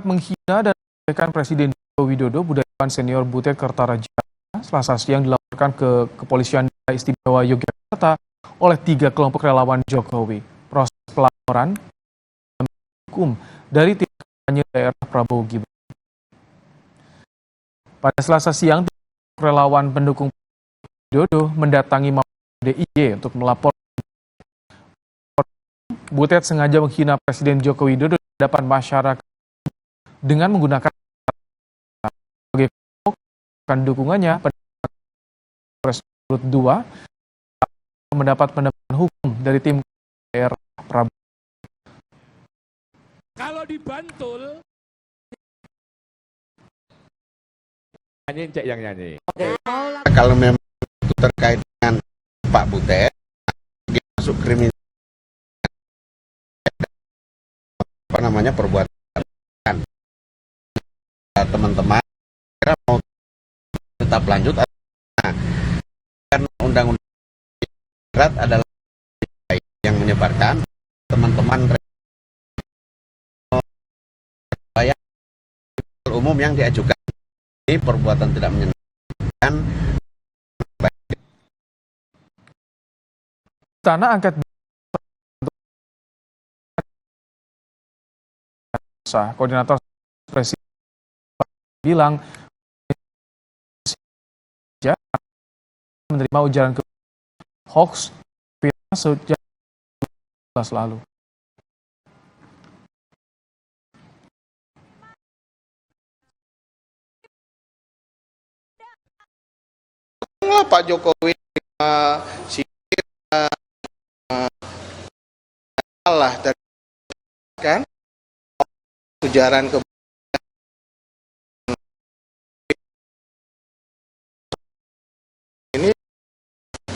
Menghina dan melecehkan Presiden Joko Widodo, budayawan senior Butet Kertaraja Selasa siang dilaporkan ke Kepolisian Daerah Istimewa Yogyakarta oleh 3 kelompok relawan Jokowi. Proses pelaporan hukum dari tim kampanye daerah Prabowo Gibran. Pada Selasa siang, relawan pendukung Widodo mendatangi Mapolda DIY untuk melapor Butet sengaja menghina Presiden Joko Widodo di hadapan masyarakat dengan menggunakan sebagai dukungannya pada Pilpres 2 mendapat pendampingan hukum dari tim daerah Prabowo. Kalau di Bantul nyanyi cek yang nyanyi. Kalau memang itu terkait dengan Pak Butet, dia masuk kriminal perbuatan teman-teman kira mau tetap lanjut kan undang-undang berat adalah yang menyebarkan teman-teman umum yang diajukan ini perbuatan tidak menyenangkan. Tanah angket koordinator Presiden bilang menerima ujaran hoax sejak lalu. Pak Jokowi salah dari kan ujaran ke ini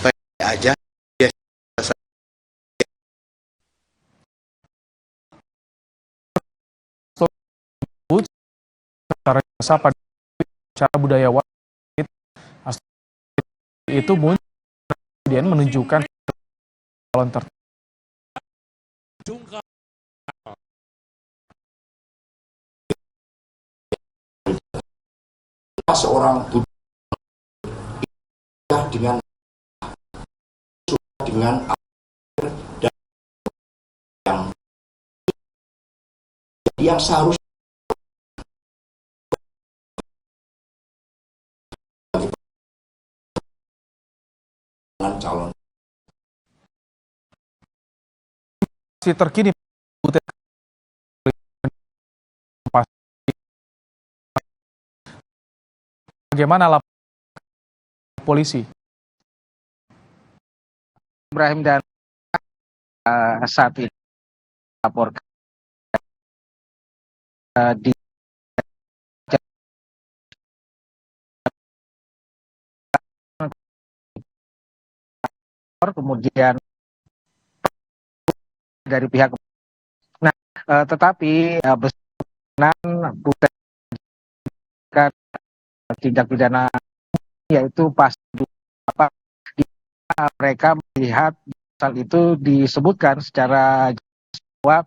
baik aja Cara jasa pada cara budayawan itu muncul kemudian menunjukkan calon tertentu. Seorang budayawan dengan dan yang seharusnya dengan calon. Si terkini bagaimana laporan polisi? Ibrahim dan saat ini laporkan di kemudian dari pihak tetapi besaran Butet tindak pidana yaitu pasal apa mereka melihat pasal itu disebutkan secara bahwa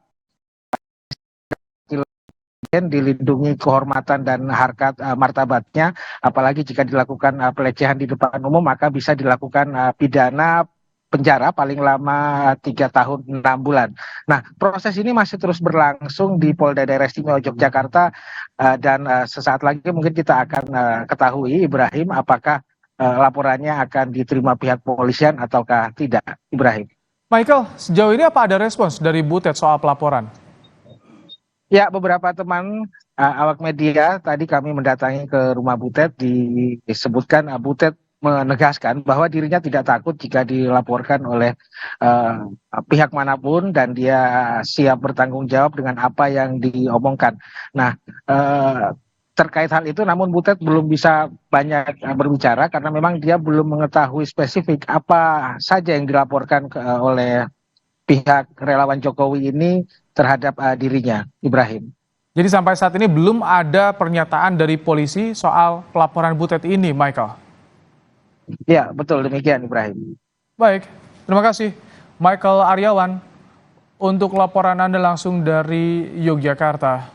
dilindungi kehormatan dan harkat martabatnya, apalagi jika dilakukan pelecehan di depan umum maka bisa dilakukan pidana penjara paling lama 3 tahun 6 bulan. Nah, proses ini masih terus berlangsung di Polda Daerah Istimewa Yogyakarta dan sesaat lagi mungkin kita akan ketahui Ibrahim apakah laporannya akan diterima pihak kepolisian ataukah tidak, Ibrahim. Michael, sejauh ini apa ada respons dari Butet soal pelaporan? Ya, beberapa teman awak media tadi kami mendatangi ke rumah Butet, disebutkan Butet menegaskan bahwa dirinya tidak takut jika dilaporkan oleh pihak manapun dan dia siap bertanggung jawab dengan apa yang diomongkan. Nah, terkait hal itu namun Butet belum bisa banyak berbicara karena memang dia belum mengetahui spesifik apa saja yang dilaporkan oleh pihak relawan Jokowi ini terhadap dirinya, Ibrahim. Jadi sampai saat ini belum ada pernyataan dari polisi soal pelaporan Butet ini, Michael. Ya, betul demikian, Ibrahim. Baik, terima kasih Michael Aryawan untuk laporan Anda langsung dari Yogyakarta.